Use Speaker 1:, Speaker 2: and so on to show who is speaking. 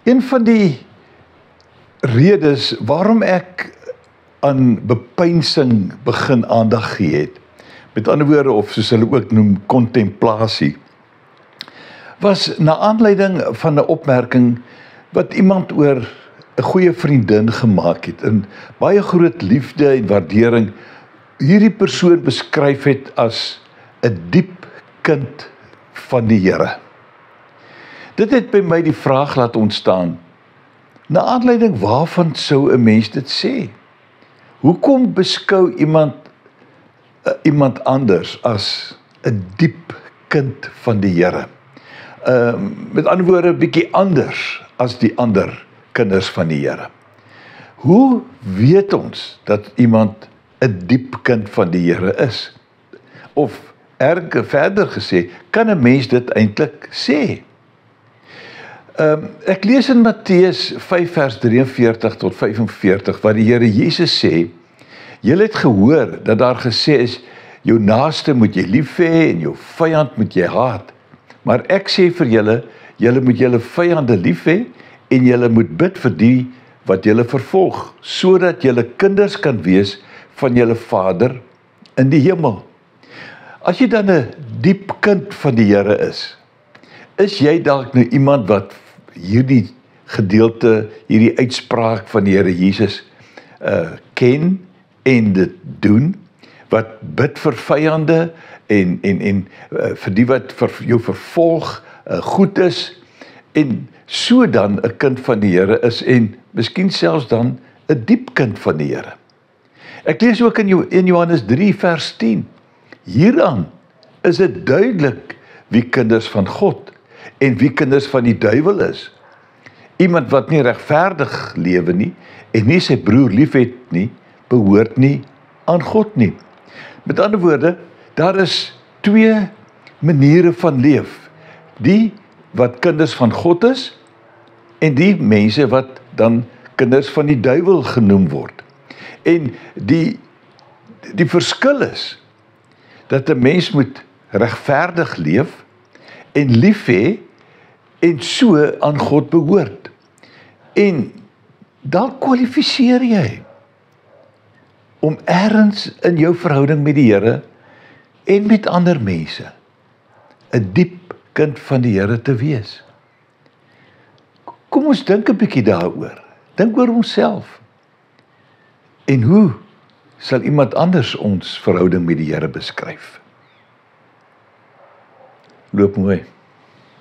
Speaker 1: Een van die redes waarom ek aan bepeinsing begin aandag gee het, met ander woorde, of soos hulle ook noem, kontemplasie, was na aanleiding van 'n opmerking wat iemand oor 'n goeie vriendin gemaak het, en baie groot liefde en waardering hierdie persoon beskryf het as 'n diep kind van die Here. Dit het by my die vraag laat ontstaan, na aanleiding waarvan sou 'n mens dit sê? Hoekom beskou iemand anders as 'n diep kind van die Here? Met ander woorde, 'n bietjie anders as die ander kinders van die Here. Hoe weet ons dat iemand 'n diep kind van die Here is? Of verder gesê, kan 'n mens dit eintlik sê? Ek lees in Matteus 5 vers 43 tot 45, waar die Here Jesus sê, julle het gehoor dat daar gesê is, jou naaste moet jy lief hê en jou vyand moet jy haat. Maar ek sê vir julle, julle moet julle vyande lief hê en julle moet bid vir die wat julle vervolg, sodat julle kinders kan wees van julle Vader in die hemel. As jy dan 'n diep kind van die Here is jy dalk nou iemand wat hierdie gedeelte, hierdie uitspraak van die Here Jesus ken en dit doen, wat bid vir vyande en vir die wat vir jou vervolg goed is, en so dan 'n kind van die Here is, en miskien selfs dan 'n diep kind van die Here. Ek lees ook in Johannes 3 vers 10, hieraan is dit duidelik wie kinders van God en wie kinders van die duiwel is. Iemand wat nie regverdig lewe nie en nie sy broer liefhet nie, behoort nie aan God nie. Met ander woorde, daar is twee maniere van leef. Die wat kinders van God is en die mense wat dan kinders van die duiwel genoem word. En die verskil is dat 'n mens moet regverdig leef en lief hê en so aan God behoort. En dan kwalifiseer jy om ergens in jou verhouding met die Here en met ander mense 'n diep kind van die Here te wees. Kom ons dink 'n bietjie daaroor. Dink oor onsself. En hoe sal iemand anders ons verhouding met die Here beskryf? Loop mooi.